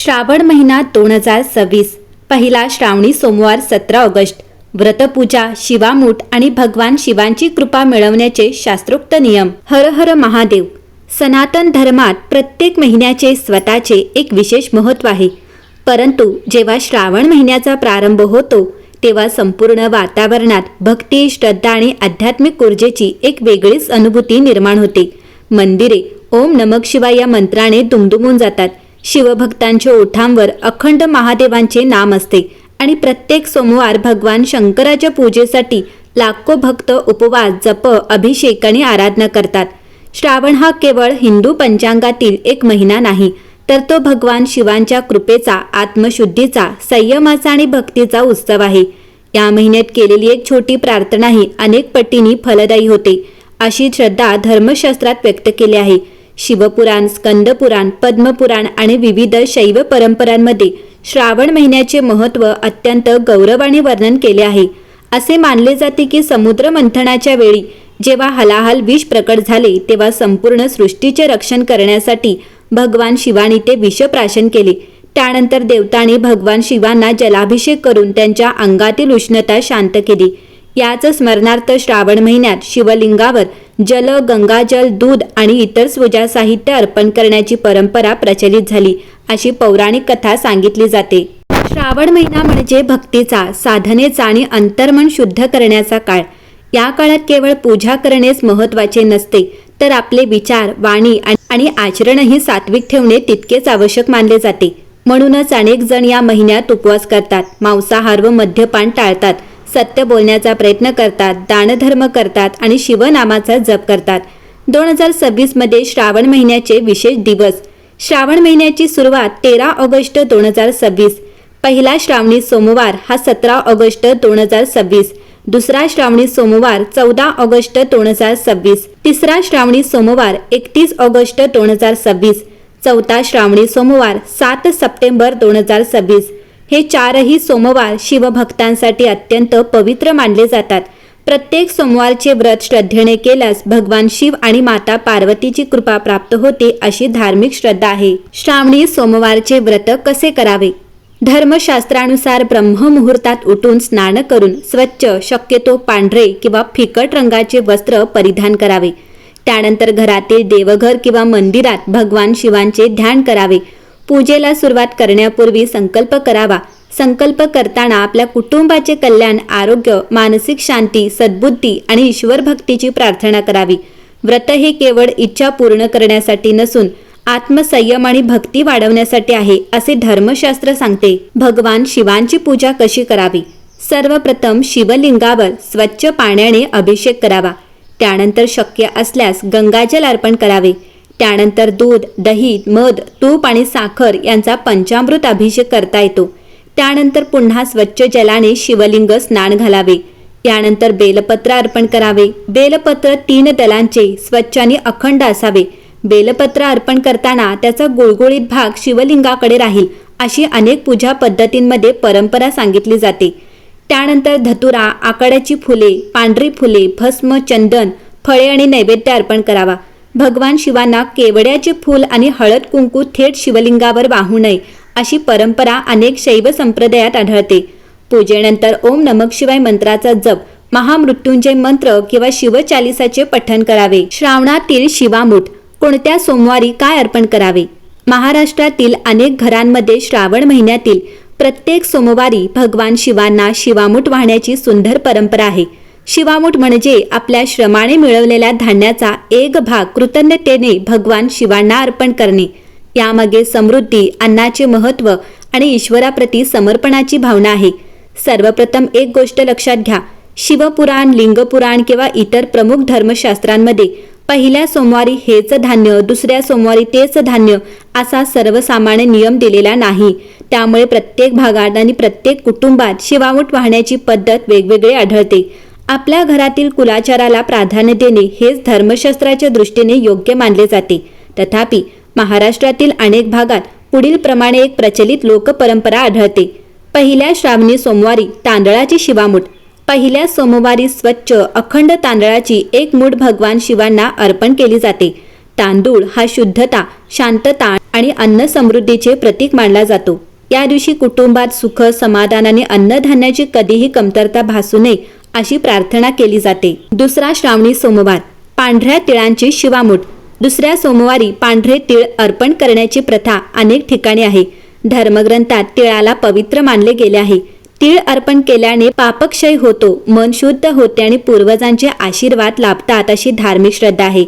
श्रावण महिना 2026 पहिला श्रावणी सोमवार 17 ऑगस्ट. व्रतपूजा, शिवामूठ आणि भगवान शिवांची कृपा मिळवण्याचे शास्त्रोक्त नियम. हर हर महादेव. सनातन धर्मात प्रत्येक महिन्याचे स्वतःचे एक विशेष महत्त्व आहे. परंतु जेव्हा श्रावण महिन्याचा प्रारंभ होतो तेव्हा संपूर्ण वातावरणात भक्ती, श्रद्धा आणि आध्यात्मिक ऊर्जेची एक वेगळीच अनुभूती निर्माण होते. मंदिरे ओम नमः शिवाय या मंत्राने दुमदुमून जातात. शिवभक्तांच्या ओठांवर अखंड महादेवांचे नाम असते आणि प्रत्येक सोमवार भगवान शंकराच्या पूजेसाठी लाखो भक्त उपवास, जप, अभिषेक आणि आराधना करतात. श्रावण हा केवळ हिंदू पंचांगातील एक महिना नाही, तर तो भगवान शिवांच्या कृपेचा, आत्मशुद्धीचा, संयमाचा आणि भक्तीचा उत्सव आहे. या महिन्यात केलेली एक छोटी प्रार्थनाही अनेक पटींनी फलदायी होते, अशी श्रद्धा धर्मशास्त्रात व्यक्त केली आहे. शिवपुराण, स्कंदपुराण, पद्मपुराण आणि विविध शैव परंपरांमध्ये श्रावण महिन्याचे महत्त्व अत्यंत गौरवाने वर्णन केले आहे. असे मानले जाते की समुद्र मंथनाच्या वेळी जेव्हा हलाहल विष प्रकट झाले तेव्हा संपूर्ण सृष्टीचे रक्षण करण्यासाठी भगवान शिवानी ते विषप्राशन केले. त्यानंतर देवतांनी भगवान शिवांना जलाभिषेक करून त्यांच्या अंगातील उष्णता शांत केली. याच स्मरणार्थ श्रावण महिन्यात शिवलिंगावर जल, गंगाजल, दूध आणि इतर पूजा साहित्य अर्पण करण्याची परंपरा प्रचलित झाली, अशी पौराणिक कथा सांगितली जाते. श्रावण महिना म्हणजे भक्तीचा, साधनेचा आणि अंतर्मन शुद्ध करण्याचा काळ. या काळात केवळ पूजा करणेच महत्त्वाचे नसते, तर आपले विचार, वाणी आणि आचरणही सात्विक ठेवणे तितकेच आवश्यक मानले जाते. म्हणूनच अनेक जण या महिन्यात उपवास करतात, मांसाहार व मद्यपान टाळतात, सत्य बोलण्याचा प्रयत्न करतात, दानधर्म करतात आणि शिवनामाचा जप करतात. 2026 मध्ये श्रावण महिन्याचे विशेष दिवस. श्रावण महिन्याची सुरुवात 13 ऑगस्ट 2026. पहिला श्रावणी सोमवार हा 17 ऑगस्ट 2026. दुसरा श्रावणी सोमवार 14 ऑगस्ट 2026. तिसरा श्रावणी सोमवार 31 ऑगस्ट 2026. चौथा श्रावणी सोमवार 7 सप्टेंबर 2026. हे चारही सोमवार शिवभक्तांसाठी अत्यंत पवित्र मानले जातात. प्रत्येक सोमवारचे व्रत श्रद्धेने केल्यास भगवान शिव आणि माता पार्वतीची कृपा प्राप्त होते, अशी धार्मिक श्रद्धा आहे. श्रावणी सोमवारचे व्रत कसे करावे? धर्मशास्त्रानुसार ब्रह्ममुहूर्तात उठून स्नान करून स्वच्छ, शक्यतो पांढरे किंवा फिकट रंगाचे वस्त्र परिधान करावे. त्यानंतर घरातील देवघर किंवा मंदिरात भगवान शिवांचे ध्यान करावे. पूजेला सुरुवात करण्यापूर्वी संकल्प करावा. संकल्प करताना आपल्या कुटुंबाचे कल्याण, आरोग्य, मानसिक शांती, सद्बुद्धी आणि ईश्वर भक्तीची प्रार्थना करावी. व्रत हे केवळ इच्छा पूर्ण करण्यासाठी नसून आत्मसंयम आणि भक्ती वाढवण्यासाठी आहे, असे धर्मशास्त्र सांगते. भगवान शिवांची पूजा कशी करावी? सर्वप्रथम शिवलिंगावर स्वच्छ पाण्याने अभिषेक करावा. त्यानंतर शक्य असल्यास गंगाजल अर्पण करावे. त्यानंतर दूध, दही, मध, तूप आणि साखर यांचा पंचामृत अभिषेक करता येतो. त्यानंतर पुन्हा स्वच्छ जलाने शिवलिंग स्नान घालावे. यानंतर बेलपत्र अर्पण करावे. बेलपत्र 3 दलांचे स्वच्छ आणि अखंड असावे. बेलपत्र अर्पण करताना त्याचा गुळगुळीत भाग शिवलिंगाकडे राहील, अशी अनेक पूजा पद्धतींमध्ये परंपरा सांगितली जाते. त्यानंतर धतुरा, आकाड्याची फुले, पांढरी फुले, भस्म, चंदन, फळे आणि नैवेद्य अर्पण करावा. भगवान शिवांना केवड्याचे फूल आणि हळद कुंकू थेट शिवलिंगावर वाहू नये, अशी परंपरा अनेक शैव संप्रदायात आढळते. पूजेनंतर ओम नमः शिवाय मंत्राचा जप, महामृत्युंजय मंत्र किंवा शिवचालिसाचे पठण करावे. श्रावणातील शिवामूठ. कोणत्या सोमवारी काय अर्पण करावे? महाराष्ट्रातील अनेक घरांमध्ये श्रावण महिन्यातील प्रत्येक सोमवारी भगवान शिवांना शिवामूठ वाहण्याची सुंदर परंपरा आहे. शिवामूठ म्हणजे आपल्या श्रमाने मिळवलेल्या धान्याचा एक भाग कृतज्ञतेने भगवान शिवांना अर्पण करणे. यामागे समृद्धी, अन्नाचे महत्त्व आणि ईश्वराप्रती समर्पणाची भावना आहे. सर्वप्रथम एक गोष्ट लक्षात घ्या. शिवपुराण, लिंगपुराण किंवा इतर प्रमुख धर्मशास्त्रांमध्ये पहिल्या सोमवारी हेच धान्य, दुसऱ्या सोमवारी तेच धान्य असा सर्वसामान्य नियम दिलेला नाही. त्यामुळे प्रत्येक भागात आणि प्रत्येक कुटुंबात शिवामूठ वाहण्याची पद्धत वेगवेगळी आढळते. आपल्या घरातील कुलाचाराला प्राधान्य देणे हेच धर्मशास्त्राच्या दृष्टीने योग्य मानले जाते. तथापि महाराष्ट्रातील अनेक भागात पुढील प्रमाणे एक प्रचलित लोकपरंपरा आढळते. पहिल्या श्रावणी सोमवारी तांदळाची शिवामूठ. पहिल्या सोमवारी स्वच्छ अखंड तांदळाची एक मूठ भगवान शिवांना अर्पण केली जाते. तांदूळ हा शुद्धता, शांतता आणि अन्न समृद्धीचे प्रतीक मानला जातो। या दिवशी कुटुंबात सुख, समाधान आणि अन्नधान्याची कधीही कमतरता भासू नये अशी प्रार्थना केली जाते। दुसरा श्रावणी सोमवार, पांढऱ्या तिळांची शिवामूठ। दुसऱ्या सोमवारी पांढरे तीळ अर्पण करण्याची प्रथा अनेक ठिकाणी आहे। धर्मग्रंथात तिळाला पवित्र मानले गेले आहे। तीळ अर्पण केल्याने पापक्षय होतो, मन शुद्ध होते आणि पूर्वजांचे आशीर्वाद लाभतात अशी धार्मिक श्रद्धा आहे।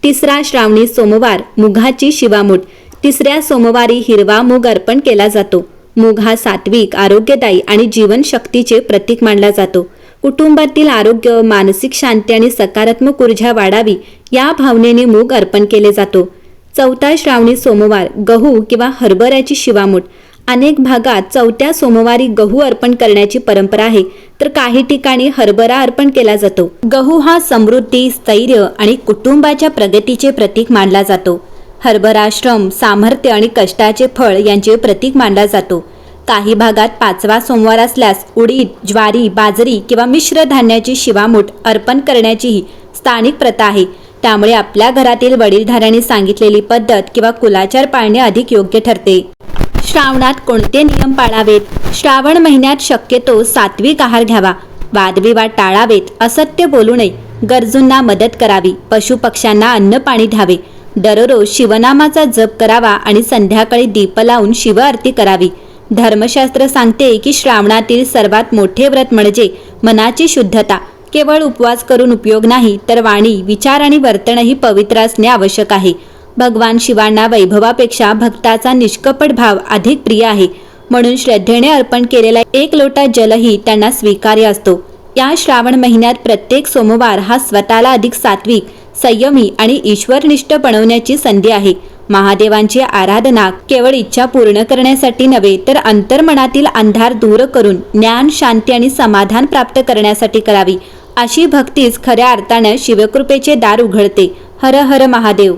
तिसरा श्रावणी सोमवार, मुगाची शिवामूठ। तिसऱ्या सोमवारी हिरवा मूग अर्पण केला जातो। मूग हा सात्विक, आरोग्यदायी आणि जीवनशक्तीचे प्रतीक मानला जातो। कुटुंबातील आरोग्य, मानसिक शांती आणि सकारात्मक ऊर्जा वाढावी या भावनेने मूग अर्पण केले जातो। चौथा श्रावणी सोमवार, गहू किंवा हरभऱ्याची शिवामूठ। अनेक भागात चौथ्या सोमवारी गहू अर्पण करण्याची परंपरा आहे, तर काही ठिकाणी हरभरा अर्पण केला जातो। गहू हा समृद्धी, स्थैर्य आणि कुटुंबाच्या प्रगतीचे प्रतीक मानला जातो। हरभरा श्रम, सामर्थ्य आणि कष्टाचे फळ यांचे प्रतीक मानला जातो। काही भागात पाचवा सोमवार असल्यास उडीद, ज्वारी, बाजरी किंवा मिश्र धान्याची शिवामूठ अर्पण करण्याचीही स्थानिक प्रथा आहे। त्यामुळे आपल्या घरातील वडीलधाऱ्यांनी सांगितलेली पद्धत किंवा कुलाचार पाळणे अधिक योग्य ठरते। श्रावणात कोणते नियम पाळावेत? श्रावण महिन्यात शक्यतो सात्विक आहार घ्यावा, वादविवाद टाळावेत, असत्य बोलू नये, गरजूंना मदत करावी, पशुपक्ष्यांना अन्न पाणी द्यावे, दररोज शिवनामाचा जप करावा आणि संध्याकाळी दीप लावून शिव आरती करावी। धर्मशास्त्र सांगते की श्रावणातील सर्वात मोठे व्रत म्हणजे मनाची शुद्धता। केवळ उपवास करून उपयोग नाही, तर वाणी, विचार आणि वर्तनही पवित्र असणे आवश्यक आहे। भगवान शिवांना वैभवापेक्षा भक्ताचा निष्कपट भाव अधिक प्रिय आहे, म्हणून श्रद्धेने अर्पण केलेला एक लोटा जलही त्यांना स्वीकार्य असतो। या श्रावण महिन्यात प्रत्येक सोमवार हा स्वतःला अधिक सात्विक, संयमी आणि ईश्वरनिष्ठ बनवण्याची संधी आहे। महादेवांची आराधना केवळ इच्छा पूर्ण करण्यासाठी नव्हे, तर अंतर्मनातील अंधार दूर करून ज्ञान, शांती आणि समाधान प्राप्त करण्यासाठी करावी। अशी भक्तीच खऱ्या अर्थाने शिवकृपेचे दार उघडते। हर हर महादेव।